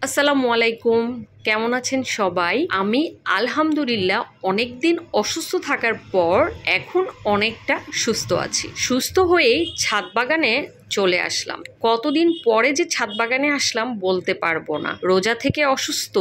আসসালামু আলাইকুম। কেমন আছেন সবাই? আমি আলহামদুলিল্লাহ অনেকদিন অসুস্থ থাকার পর এখন অনেকটা সুস্থ আছি। সুস্থ হয়েই ছাদ বাগানে চলে আসলাম। কতদিন পরে যে ছাদ বাগানে আসলাম বলতে পারবো না। রোজা থেকে অসুস্থ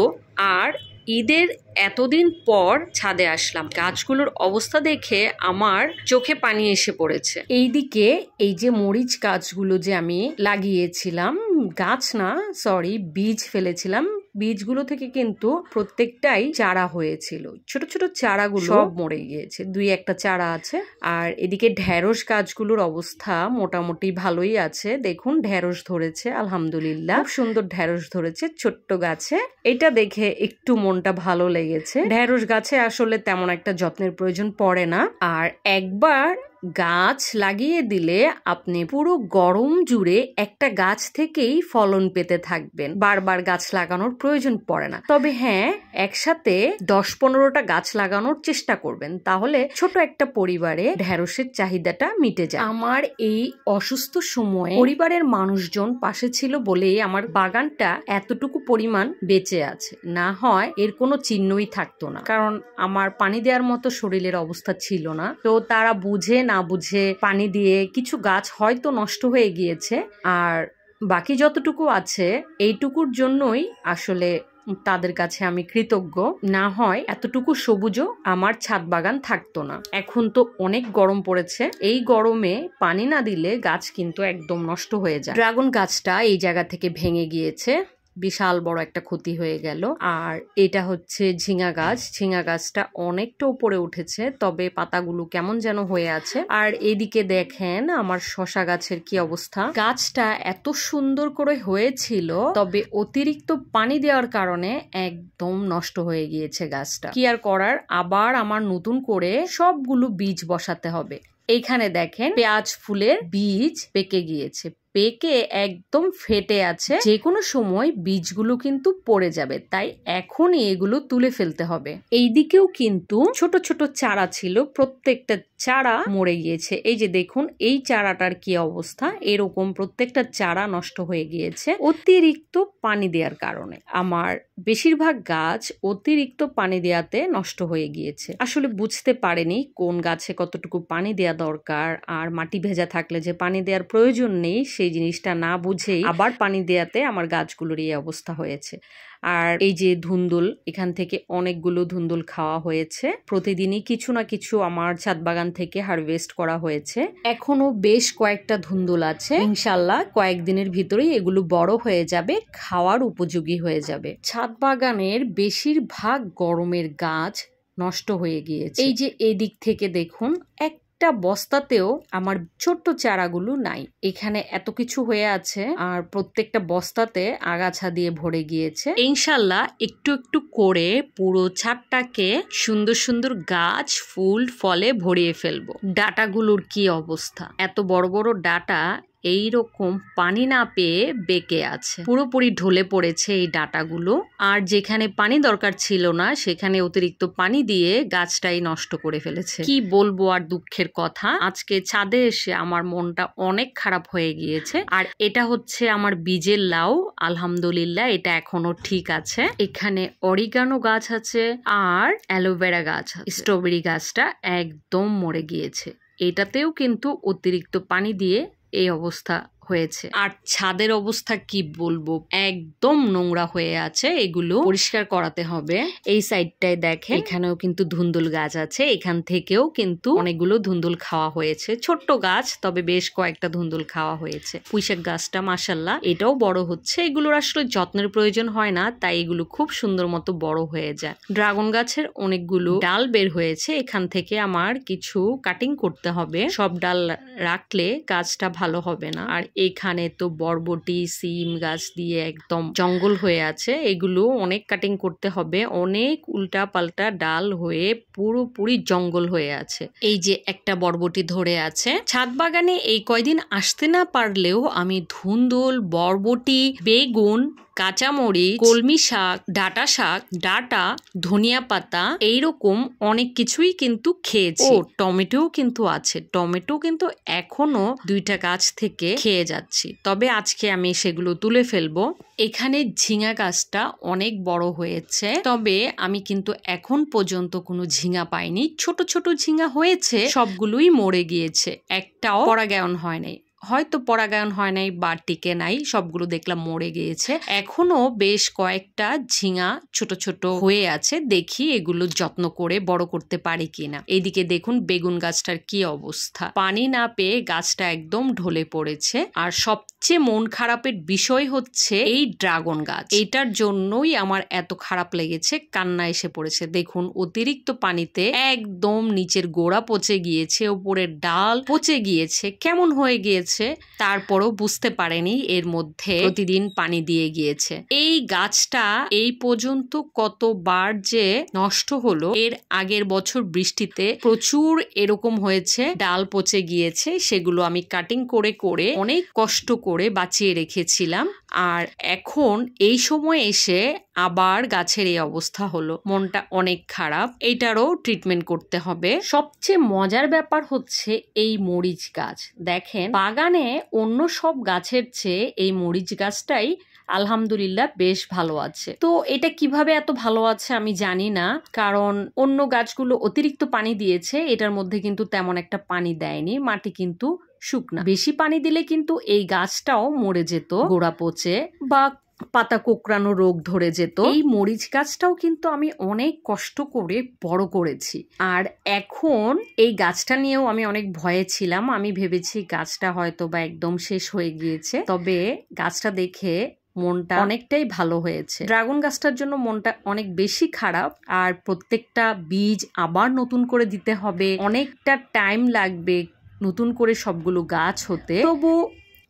আর ঈদের এতদিন পর ছাদে আসলাম। গাছগুলোর অবস্থা দেখে আমার চোখে পানি এসে পড়েছে। এইদিকে এই যে মরিচ গাছগুলো যে আমি লাগিয়েছিলাম, গাছ না সরি বীজ ফেলেছিলাম, বীজগুলো থেকে কিন্তু প্রত্যেকটাই চারা হয়েছিল। ছোট ছোট চারাগুলো সব মরে গিয়েছে, দুই একটা চারা আছে। আর এদিকে ঢেঁড়স গাছগুলোর অবস্থা মোটামুটি ভালোই আছে। দেখুন ঢেঁড়স ধরেছে, আলহামদুলিল্লাহ খুব সুন্দর ঢেঁড়স ধরেছে ছোট্ট গাছে। এটা দেখে একটু মনটা ভালো লেগেছে। ঢেঁড়স গাছে আসলে তেমন একটা যত্নের প্রয়োজন পড়ে না, আর একবার গাছ লাগিয়ে দিলে আপনি পুরো গরম জুড়ে একটা গাছ থেকেই ফলন পেতে থাকবেন। বারবার গাছ লাগানোর প্রয়োজন পড়ে না। তবে হ্যাঁ, একসাথে 10-15টা গাছ লাগানোর চেষ্টা করবেন, তাহলে ছোট একটা পরিবারে ঢেঁড়সের চাহিদাটা মিটে যায়। আমার এই অসুস্থ সময়ে পরিবারের মানুষজন পাশে ছিল বলেই আমার বাগানটা এতটুকু পরিমাণ বেঁচে আছে। না হয় এর কোনো চিহ্নই থাকতো না, কারণ আমার পানি দেওয়ার মতো শরীরের অবস্থা ছিল না। তো তারা বুঝে না বুঝে পানি দিয়ে কিছু গাছ হয়তো নষ্ট হয়ে গিয়েছে, আর বাকি যতটুকু আছে এইটুকুর জন্যই আসলে তাদের কাছে আমি কৃতজ্ঞ। না হয় এতটুকু সবুজও আমার ছাদ বাগান থাকতো না। এখন তো অনেক গরম পড়েছে, এই গরমে পানি না দিলে গাছ কিন্তু একদম নষ্ট হয়ে যায়। ড্রাগন গাছটা এই জায়গা থেকে ভেঙে গিয়েছে, বিশাল বড় একটা ক্ষতি হয়ে গেল। আর এটা হচ্ছে ঝিঙা গাছ। ঝিঙা গাছটা অনেকটা উপরে উঠেছে, তবে পাতাগুলো কেমন যেন হয়ে আছে। আর এদিকে দেখেন আমার শসা গাছের কি অবস্থা। গাছটা এত সুন্দর করে হয়েছিল, তবে অতিরিক্ত পানি দেওয়ার কারণে একদম নষ্ট হয়ে গিয়েছে গাছটা। কি আর করার, আবার আমার নতুন করে সবগুলো বীজ বসাতে হবে। এইখানে দেখেন পেঁয়াজ ফুলের বীজ পেকে গিয়েছে, পেকে একদম ফেটে আছে। যে কোনো সময় বীজগুলো কিন্তু পড়ে যাবে, তাই এখনই এগুলো তুলে ফেলতে হবে। এই দিকেও কিন্তু ছোট ছোট চারা ছিল, প্রত্যেকটা চারা মরে গিয়েছে। এই যে দেখুন এই চারাটার কি অবস্থা, এরকম প্রত্যেকটা চারা নষ্ট হয়ে গিয়েছে অতিরিক্ত পানি দেওয়ার কারণে। আমার বেশিরভাগ গাছ অতিরিক্ত পানি দেওয়াতে নষ্ট হয়ে গিয়েছে। আসলে বুঝতে পারেনি কোন গাছে কতটুকু পানি দেওয়া দরকার, আর মাটি ভেজা থাকলে যে পানি দেওয়ার প্রয়োজন নেই সেই জিনিসটা না বুঝেই আবার পানি দেওয়াতে আমার গাছগুলোর এই অবস্থা হয়েছে। আর এই যে ধুন্দুল, এখান থেকে অনেকগুলো ধুন্দুল খাওয়া হয়েছে। প্রতিদিনই কিছু না কিছু আমার ছাদ বাগান থেকে হারভেস্ট করা হয়েছে। এখনো বেশ কয়েকটা ধুন্দুল আছে, ইনশাল্লাহ কয়েকদিনের ভিতরেই এগুলো বড় হয়ে যাবে, খাওয়ার উপযোগী হয়ে যাবে। ছাদ বাগানের বেশিরভাগ গরমের গাছ নষ্ট হয়ে গিয়েছে। এই যে এদিক থেকে দেখুন একটা বস্তাতেও আমার ছোট্ট চারাগুলো নাই। এখানে এত কিছু হয়ে আছে, আর প্রত্যেকটা বস্তাতে আগাছা দিয়ে ভরে গিয়েছে। ইনশাল্লাহ একটু একটু করে পুরো ছাদটাকে সুন্দর সুন্দর গাছ ফুল ফলে ভরিয়ে ফেলবো। ডাটাগুলোর কি অবস্থা, এত বড় বড় ডাটা এইরকম পানি না পেয়ে বেঁকে আছে, পুরোপুরি ঢলে পড়েছে এই ডাটাগুলো। আর যেখানে পানি দরকার ছিল না সেখানে অতিরিক্ত পানি দিয়ে গাছটাই নষ্ট করে ফেলেছে। কি বলবো আর দুঃখের কথা, আজকে ছাদে এসে আমার মনটা অনেক খারাপ হয়ে গিয়েছে। আর এটা হচ্ছে আমার বীজের লাউ, আলহামদুলিল্লাহ এটা এখনো ঠিক আছে। এখানে অরিগানো গাছ আছে আর অ্যালোভেরা গাছ আছে। স্ট্রবেরি গাছটা একদম মরে গিয়েছে, এটাতেও কিন্তু অতিরিক্ত পানি দিয়ে এই অবস্থা হয়েছে। আর ছাদের অবস্থা কি বলবো, একদম নোংরা হয়ে আছে, এগুলো পরিষ্কার করাতে হবে। এই সাইডটায় দেখেন এখানেও কিন্তু ধুন্দুল গাছ আছে, এখান থেকেও কিন্তু অনেকগুলো ধুন্দুল খাওয়া হয়েছে। ছোট্ট গাছ, তবে বেশ কয়েকটা ধুন্দুল খাওয়া হয়েছে। পুঁইশাক গাছটা মাশাল্লাহ এটাও বড় হচ্ছে। এগুলোর আসলে যত্নের প্রয়োজন হয় না, তাই এগুলো খুব সুন্দর মতো বড় হয়ে যায়। ড্রাগন গাছের অনেকগুলো ডাল বের হয়েছে, এখান থেকে আমার কিছু কাটিং করতে হবে। সব ডাল রাখলে গাছটা ভালো হবে না। আর এখানে তো বরবটি সিম গাছ দিয়ে একদম জঙ্গল হয়ে আছে, এগুলো অনেক কাটিং করতে হবে। অনেক উল্টা পাল্টা ডাল হয়ে পুরোপুরি জঙ্গল হয়ে আছে। এই যে একটা বরবটি ধরে আছে। ছাদ বাগানে এই কয়দিন আসতে না পারলেও আমি ধুন্দুল, বরবটি, বেগুন কাঁচামরিচ, কলমি শাক, ডাঁটা শাক, ডাঁটা, ধনিয়া পাতা, এইরকম অনেক কিছুই কিন্তু খেয়েছি। ও টমেটো কিন্তু আছে, টমেটো কিন্তু এখনো 2টা গাছ থেকে খেয়ে যাচ্ছি, তবে আজকে আমি সেগুলো তুলে ফেলবো। এখানে ঝিঙা গাছটা অনেক বড় হয়েছে, তবে আমি কিন্তু এখন পর্যন্ত কোনো ঝিঙা পাইনি। ছোট ছোট ঝিঙা হয়েছে, সবগুলোই মরে গিয়েছে, একটাও পরাগায়ন হয় নাই। হয়তো পরাগায়ন হয় নাই বা টিকে নাই, সবগুলো দেখলাম মরে গিয়েছে। এখনো বেশ কয়েকটা ঝিঙা ছোট ছোট হয়ে আছে, দেখি এগুলো যত্ন করে বড় করতে পারি কিনা। এইদিকে দেখুন বেগুন গাছটার কি অবস্থা, পানি না পেয়ে গাছটা একদম ঢলে পড়েছে। আর সবচেয়ে মন খারাপের বিষয় হচ্ছে এই ড্রাগন গাছ, এইটার জন্যই আমার এত খারাপ লেগেছে, কান্না এসে পড়েছে। দেখুন অতিরিক্ত পানিতে একদম নিচের গোড়া পচে গিয়েছে, উপরের ডাল পচে গিয়েছে, কেমন হয়ে গিয়েছে, তারপরও বুঝতে পারেনি এর মধ্যে প্রতিদিন পানি দিয়ে গিয়েছে। এই গাছটা এই পর্যন্ত কতবার যে নষ্ট হলো, এর আগের বছর বৃষ্টিতে প্রচুর এরকম হয়েছে, ডাল পচে গিয়েছে, সেগুলো আমি কাটিং করে করে অনেক কষ্ট করে বাঁচিয়ে রেখেছিলাম। আর এখন এই সময় এসে আবার গাছের এই অবস্থা হলো, মনটা অনেক খারাপ। এইটারও ট্রিটমেন্ট করতে হবে। সবচেয়ে মজার ব্যাপার হচ্ছে এই মরিচ গাছ। দেখেন বাগানে অন্য সব গাছের চেয়ে এই মরিচ গাছটাই আলহামদুলিল্লাহ বেশ ভালো আছে। তো এটা কিভাবে এত ভালো আছে আমি জানি না, কারণ অন্য গাছগুলো অতিরিক্ত পানি দিয়েছে, এটার মধ্যে কিন্তু তেমন একটা পানি দেয়নি, মাটি কিন্তু শুকনা। বেশি পানি দিলে কিন্তু এই গাছটাও মরে যেত, গোড়া পচে বা পাতা কোঁকড়ানো রোগ ধরে যেত। এই মরিচ গাছটাও কিন্তু আমি অনেক কষ্ট করে বড় করেছি। আর এখন এই গাছটা নিয়েও আমি অনেক ভয়ে ছিলাম, আমি ভেবেছি গাছটা হয়তো বা একদম শেষ হয়ে গিয়েছে, তবে গাছটা দেখে মনটা অনেকটাই ভালো হয়েছে। ড্রাগন গাছটার জন্য মনটা অনেক বেশি খারাপ, আর প্রত্যেকটা বীজ আবার নতুন করে দিতে হবে, অনেকটা টাইম লাগবে নতুন করে সবগুলো গাছ হতে, তবু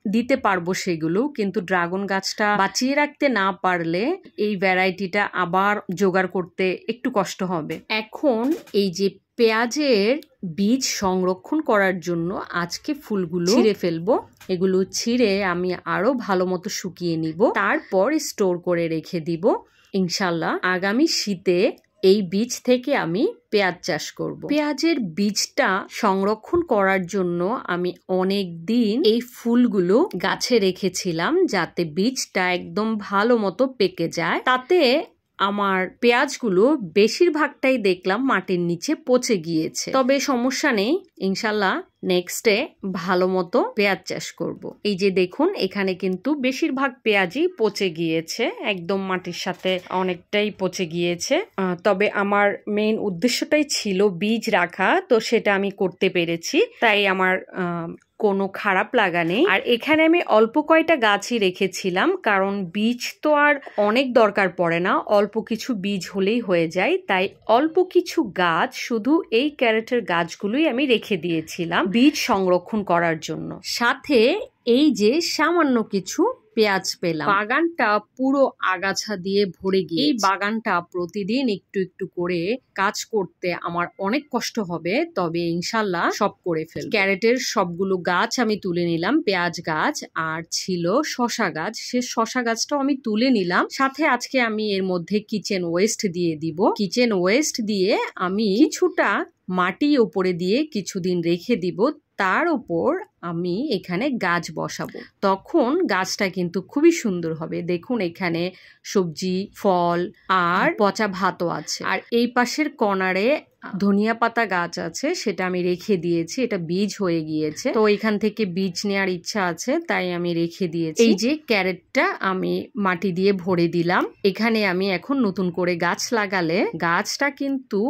দিতে পারবো সেগুলো। কিন্তু ড্রাগন গাছটা বাঁচিয়ে রাখতে না পারলে এই ভ্যারাইটিটা আবার জোগাড় করতে একটু কষ্ট হবে। এখন এই যে পেঁয়াজের বীজ সংরক্ষণ করার জন্য আজকে ফুলগুলো ছিঁড়ে ফেলবো। এগুলো ছিঁড়ে আমি আরো ভালো মতো শুকিয়ে নিব, তারপর স্টোর করে রেখে দিব। ইনশাল্লাহ আগামী শীতে এই বীজ থেকে আমি পেঁয়াজ চাষ করব। পেঁয়াজের বীজটা সংরক্ষণ করার জন্য আমি অনেক দিন এই ফুলগুলো গাছে রেখেছিলাম, যাতে বীজটা একদম ভালো মতো পেকে যায়। তাতে আমার পেঁয়াজগুলো বেশিরভাগটাই দেখলাম মাটির নিচে পচে গিয়েছে, তবে সমস্যা নেই, ইনশাল্লাহ নেক্সটে ভালো মতো পেঁয়াজ চাষ করব। এই যে দেখুন এখানে কিন্তু বেশিরভাগ পেঁয়াজই পচে গিয়েছে, একদম মাটির সাথে অনেকটাই পচে গিয়েছে। তবে আমার মেইন উদ্দেশ্যটাই ছিল বীজ রাখা, তো সেটা আমি করতে পেরেছি, তাই আমার কোনো খারাপ লাগা নেই। আর এখানে আমি অল্প কয়টা গাছই রেখেছিলাম, কারণ বীজ তো আর অনেক দরকার পড়ে না, অল্প কিছু বীজ হলেই হয়ে যায়, তাই অল্প কিছু গাছ শুধু এই ক্যারেটের গাছগুলোই আমি রেখে দিয়েছিলাম বীজ সংরক্ষণ করার জন্য। সাথে এই যে সামান্য কিছু পেঁয়াজ পেলাম। বাগানটা পুরো আগাছা দিয়ে ভরে গিয়ে, এই বাগানটা প্রতিদিন একটু একটু করে কাজ করতে আমার অনেক কষ্ট হবে, তবে ইনশাল্লাহ সব করে ফেলব। ক্যারেটের সবগুলো গাছ আমি তুলে নিলাম, পেঁয়াজ গাছ আর ছিল শশা গাছ, সে শশা গাছটাও আমি তুলে নিলাম। সাথে আজকে আমি এর মধ্যে কিচেন ওয়েস্ট দিয়ে দিব। কিচেন ওয়েস্ট দিয়ে আমি কিছুটা মাটি উপরে দিয়ে কিছুদিন রেখে দিব, তার উপর আমি এখানে গাছ বসাবো, তখন গাছটা কিন্তু খুবই সুন্দর হবে। দেখুন এখানে সবজি, ফল আর পচা ভাতও আছে। আর এই পাশের কর্নারে ধনিয়া পাতা গাছ আছে, সেটা আমি রেখে দিয়েছি, এটা বীজ হয়ে গিয়েছে, তো এখান থেকে বীজ নেওয়ার ইচ্ছা আছে, তাই আমি রেখে দিয়েছি। এই যে ক্যারেটটা আমি মাটি দিয়ে ভরে দিলাম, এখানে আমি এখন নতুন করে গাছ লাগালে গাছটা কিন্তু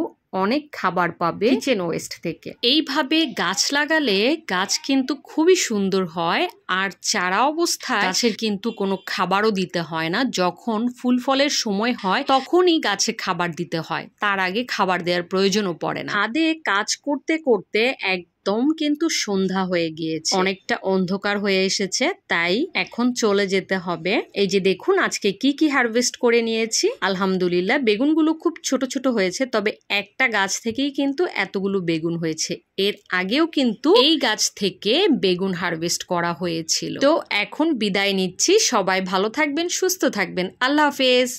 অনেক খাবার পাবে কিচেন ওয়েস্ট থেকে। এইভাবে গাছ লাগালে গাছ কিন্তু খুবই সুন্দর হয়, আর চারা অবস্থায় গাছের কিন্তু কোনো খাবারও দিতে হয় না, যখন ফুল ফলের সময় হয় তখনই গাছে খাবার দিতে হয়, তার আগে খাবার দেওয়ার প্রয়োজনও পড়ে না। ছাদে কাজ করতে করতে এক একদম কিন্তু সন্ধ্যা হয়ে গিয়েছে, অনেকটা অন্ধকার হয়ে এসেছে, তাই এখন চলে যেতে হবে। এই যে দেখুন আজকে কি কি হারভেস্ট করে নিয়েছি। আলহামদুলিল্লাহ বেগুনগুলো খুব ছোট ছোট হয়েছে, তবে একটা গাছ থেকেই কিন্তু এতগুলো বেগুন হয়েছে। এর আগেও কিন্তু এই গাছ থেকে বেগুন হারভেস্ট করা হয়েছিল। তো এখন বিদায় নিচ্ছি, সবাই ভালো থাকবেন, সুস্থ থাকবেন, আল্লাহ হাফেজ।